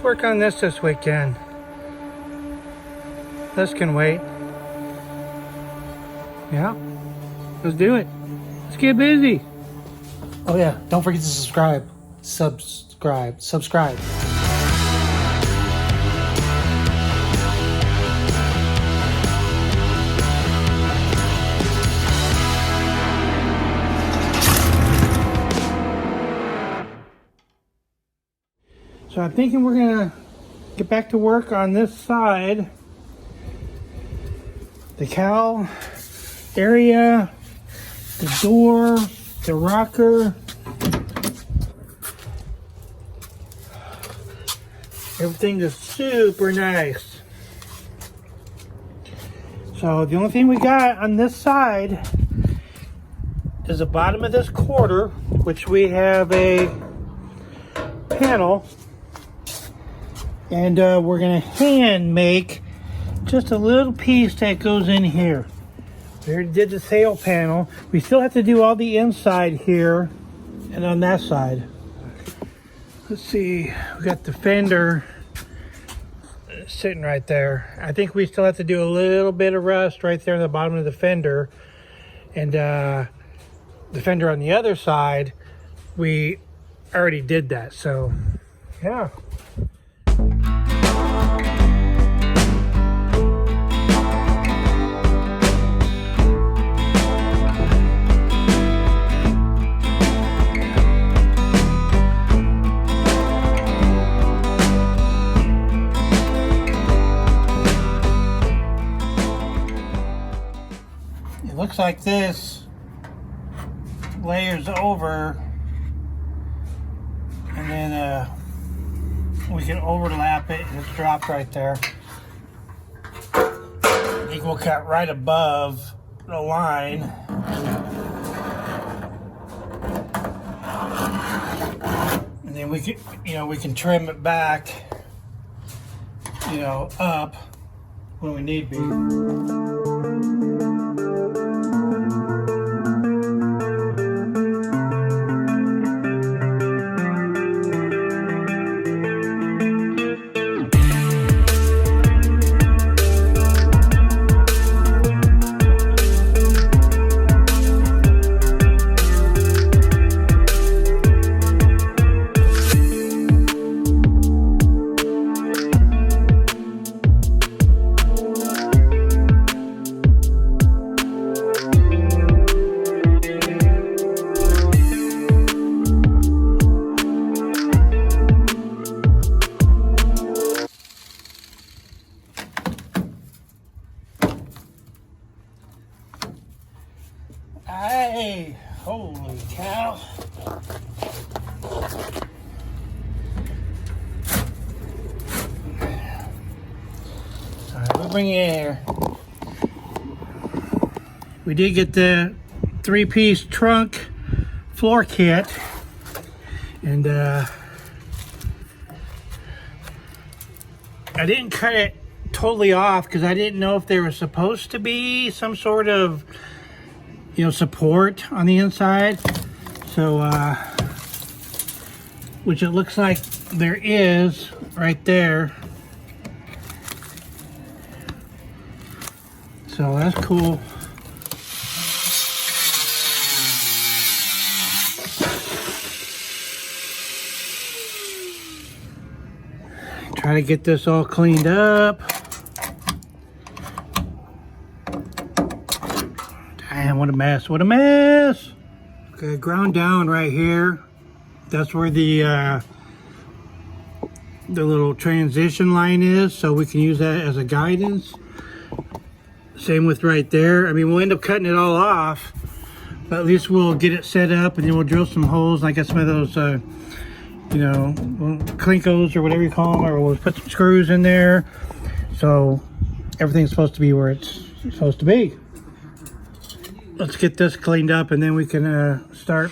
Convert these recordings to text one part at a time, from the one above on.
work on this weekend. This can wait. Yeah, let's do it. Let's get busy. Oh yeah, don't forget to subscribe. Subscribe. So I'm thinking we're gonna get back to work on this side. The cowl area, the door, the rocker. Everything is super nice. So the only thing we got on this side is the bottom of this quarter, which we have a panel. And we're going to hand make just a little piece that goes in here. We already did the sail panel. We still have to do all the inside here and on that side. Let's see, we got the fender sitting right there. I think we still have to do a little bit of rust right there in the bottom of the fender. And the fender on the other side, we already did that. So, yeah. Looks like this layers over, and then we can overlap it, and it's dropped right there. I think we'll cut right above the line. And then we can, we can trim it back, up when we need be. Hey, holy cow. Alright, we'll bring it in here. We did get the 3-piece trunk floor kit, and I didn't cut it totally off because I didn't know if there was supposed to be some sort of support on the inside. So which it looks like there is right there. So that's cool. Try to get this all cleaned up. Damn, what a mess, what a mess. Okay, ground down right here. That's where the little transition line is, so we can use that as a guidance. Same with right there. I mean, we'll end up cutting it all off, but at least we'll get it set up, and then we'll drill some holes. I got some of those, clinkos or whatever you call them, or we'll put some screws in there. So everything's supposed to be where it's supposed to be. Let's get this cleaned up, and then we can start.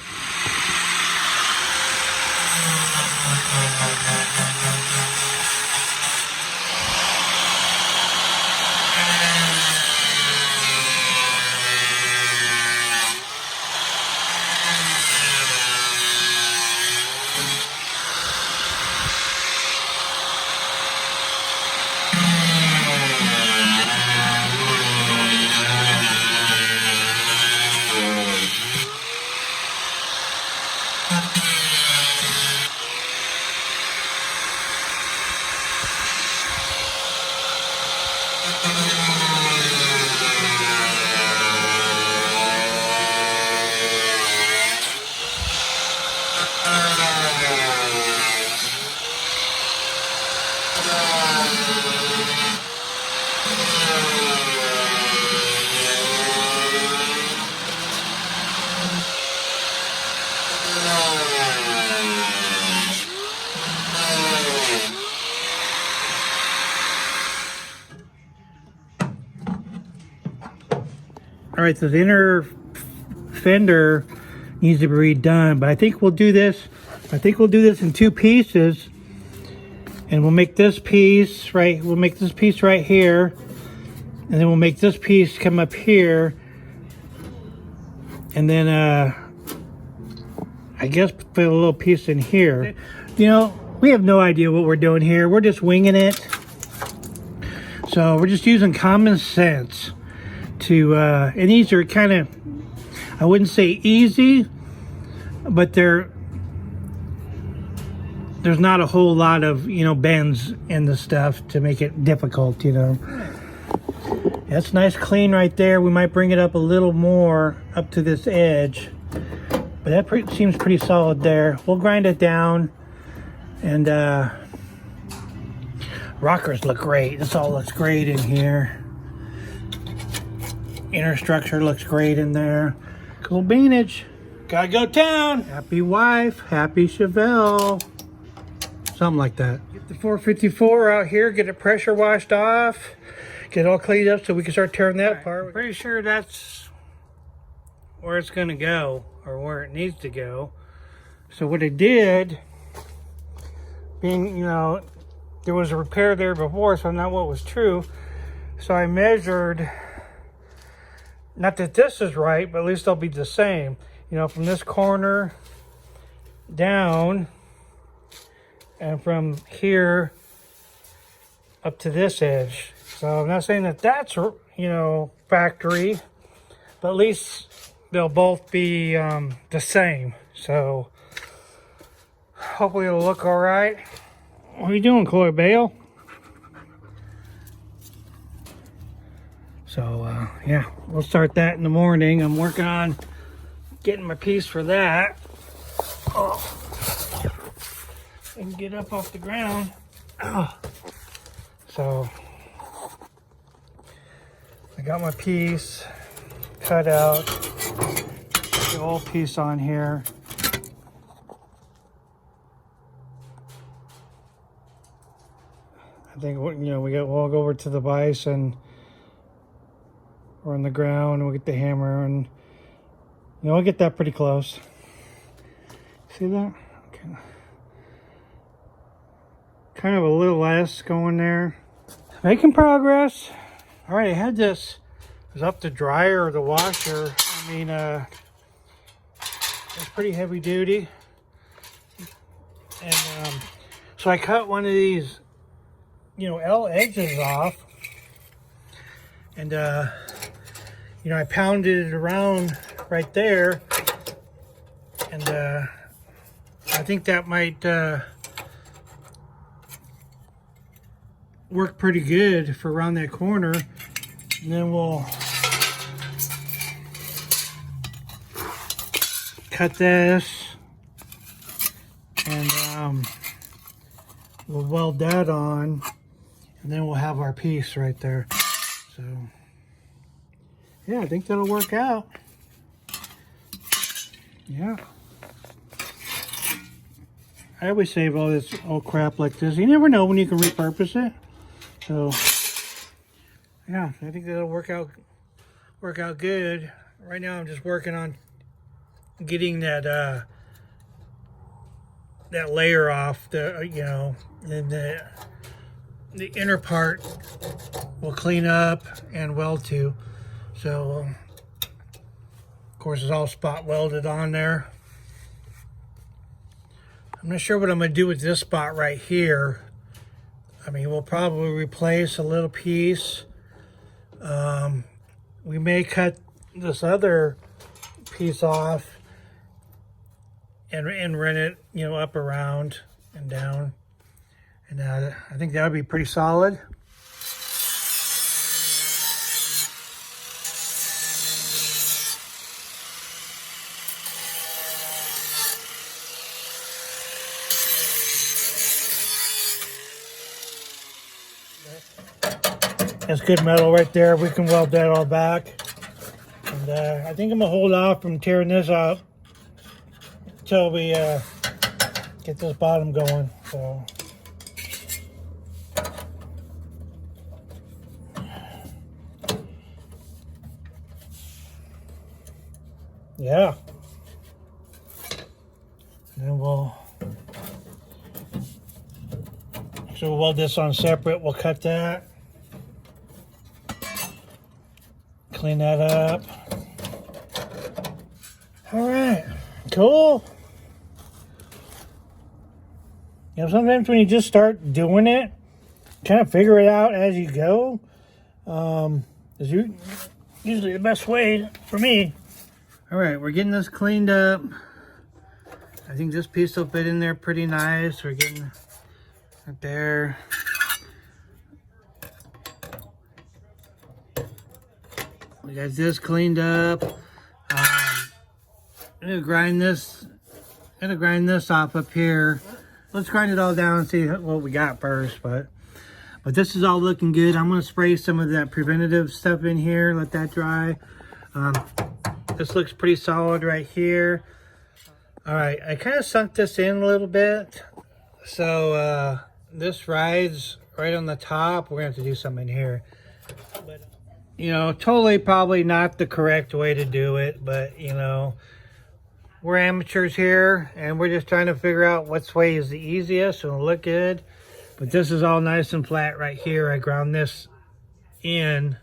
All right, so the inner fender needs to be redone, but I think we'll do this. I think we'll do this in two pieces, and we'll make this piece right. We'll make this piece right here, and then we'll make this piece come up here, and then I guess put a little piece in here. You know, we have no idea what we're doing here. We're just winging it. So we're just using common sense to, and these are kind of, I wouldn't say easy, but there's not a whole lot of, you know, bends in the stuff to make it difficult, you know. That's nice clean right there. We might bring it up a little more up to this edge, but that seems pretty solid there. We'll grind it down, and rockers look great. This all looks great in here. Inner structure looks great in there. Cool beanage. Gotta go town. Happy wife, happy Chevelle. Something like that. Get the 454 out here, get it pressure washed off, get it all cleaned up so we can start tearing that apart. I'm pretty sure that's where it's gonna go, or where it needs to go. So what I did, being, you know, there was a repair there before, so not what was true. So I measured, not that this is right, but at least they'll be the same. You know, from this corner down, and from here up to this edge. So I'm not saying that that's, you know, factory, but at least they'll both be the same. So hopefully it'll look all right. What are you doing, Chloe Bale? So yeah, we'll start that in the morning. I'm working on getting my piece for that. Oh, and get up off the ground. Oh. So I got my piece cut out. The old piece on here. I think, you know, we'll go over to the vise and we're on the ground, and we'll get the hammer, and you know, we'll get that pretty close. See that? Okay. Kind of a little less going there. Making progress. All right, I had this, it was up the dryer or the washer. I mean, it's pretty heavy duty. And so I cut one of these, you know, L edges off, and you know, I pounded it around right there, and I think that might work pretty good for around that corner. And then we'll cut this, and we'll weld that on, and then we'll have our piece right there. So yeah, I think that'll work out. Yeah. I always save all this old crap like this. You never know when you can repurpose it. So yeah, I think that'll work out good. Right now I'm just working on getting that that layer off, the, you know, and the inner part will clean up and weld to. So of course it's all spot welded on there. I'm not sure what I'm going to do with this spot right here. I mean, we'll probably replace a little piece. We may cut this other piece off and run it, you know, up around and down. And I think that would be pretty solid. That's good metal right there. We can weld that all back. And I think I'm gonna hold off from tearing this up until we get this bottom going. So yeah. And then we'll weld this on separate. We'll cut that. Clean that up. All right, cool. You know, sometimes when you just start doing it, kind of figure it out as you go. Is usually the best way for me. All right, we're getting this cleaned up. I think this piece will fit in there pretty nice. We're getting right there. We got this cleaned up. I'm gonna grind this. Off up here. Let's grind it all down and see what we got first. But this is all looking good. I'm gonna spray some of that preventative stuff in here. Let that dry. This looks pretty solid right here. All right, I kind of sunk this in a little bit. So this rides right on the top. We're gonna have to do something in here. But, you know, totally probably not the correct way to do it, but you know, we're amateurs here and we're just trying to figure out which way is the easiest and it'll look good. But this is all nice and flat right here. I ground this in,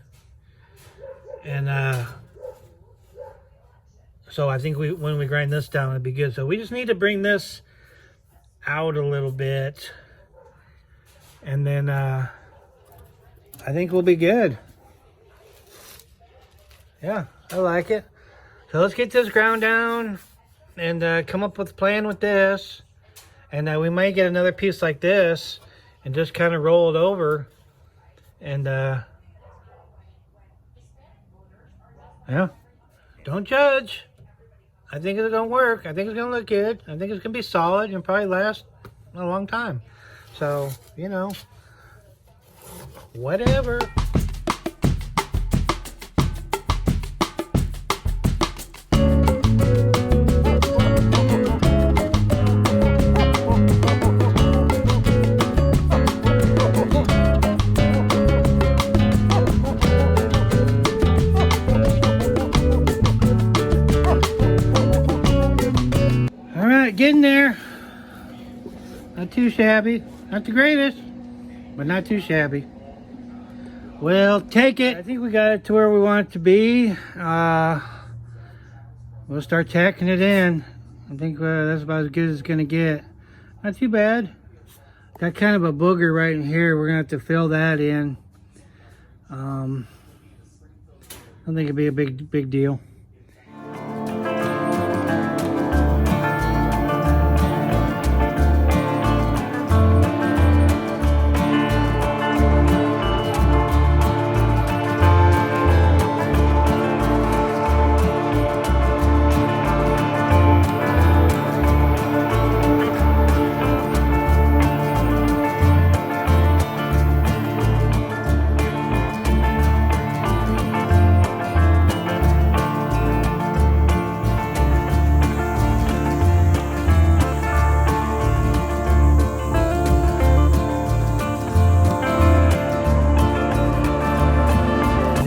and so I think when we grind this down, it'll be good. So we just need to bring this out a little bit, and then I think we'll be good. Yeah, I like it. So let's get this ground down and come up with a plan with this. And we might get another piece like this and just kind of roll it over. And yeah, don't judge. I think it's gonna work. I think it's gonna look good. I think it's gonna be solid and probably last a long time. So, you know, whatever. Getting there. Not too shabby. Not the greatest, but not too shabby. We'll take it. I think we got it to where we want it to be. We'll start tacking it in. I think that's about as good as it's gonna get. Not too bad. Got kind of a booger right in here. We're gonna have to fill that in. I don't think it'd be a big deal.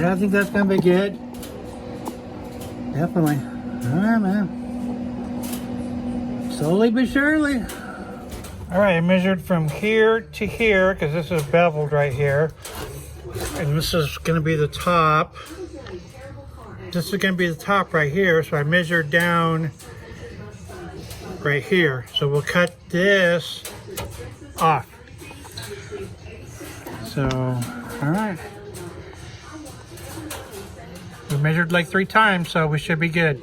I think that's gonna be good. Definitely. All right, man. Slowly but surely. All right, I measured from here to here because this is beveled right here, and this is gonna be the top. This is gonna be the top right here, so I measured down right here. So we'll cut this off. So, all right. We measured like 3 times, so we should be good.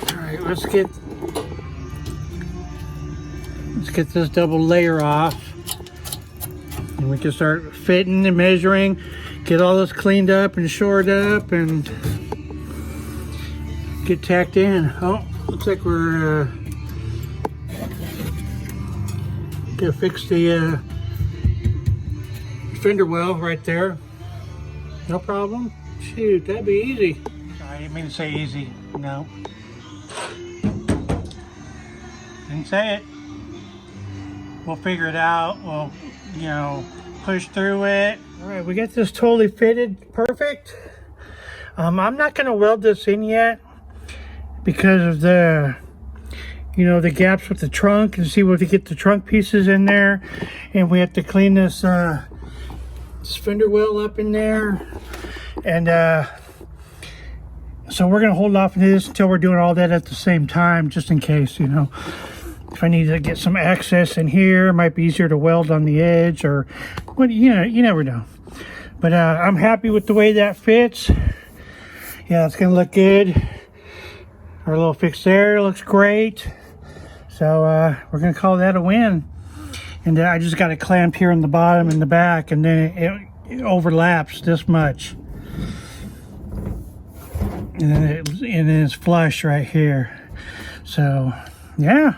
All right, let's get this double layer off. And we can start fitting and measuring, get all this cleaned up and shored up, and get tacked in. Oh, looks like we're gonna fix the fender well right there. No problem. Shoot, that'd be easy. I didn't mean to say easy. No. Didn't say it. We'll figure it out. We'll, you know, push through it. All right, we got this totally fitted, perfect. I'm not gonna weld this in yet because of the, you know, the gaps with the trunk, and see what to get the trunk pieces in there, and we have to clean this fender well up in there, and so we're gonna hold off on this until we're doing all that at the same time, just in case, you know. If I need to get some access in here, it might be easier to weld on the edge, or what, you know, you never know. But I'm happy with the way that fits. Yeah, it's gonna look good. Our little fix there looks great. So we're gonna call that a win. And then I just got a clamp here in the bottom and the back, and then it overlaps this much. And then it's flush right here. So yeah.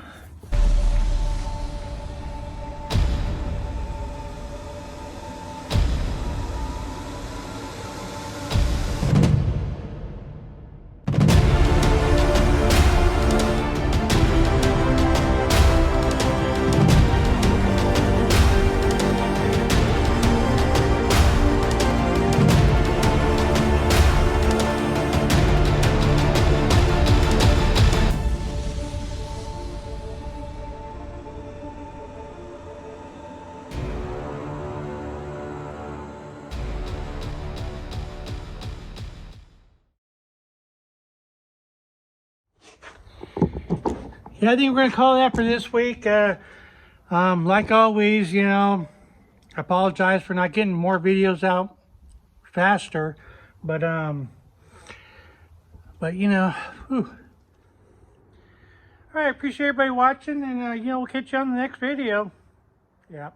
Yeah, I think we're going to call that for this week. Like always, you know, I apologize for not getting more videos out faster, but you know, whew. All right, appreciate everybody watching, and you know, we'll catch you on the next video. Yeah.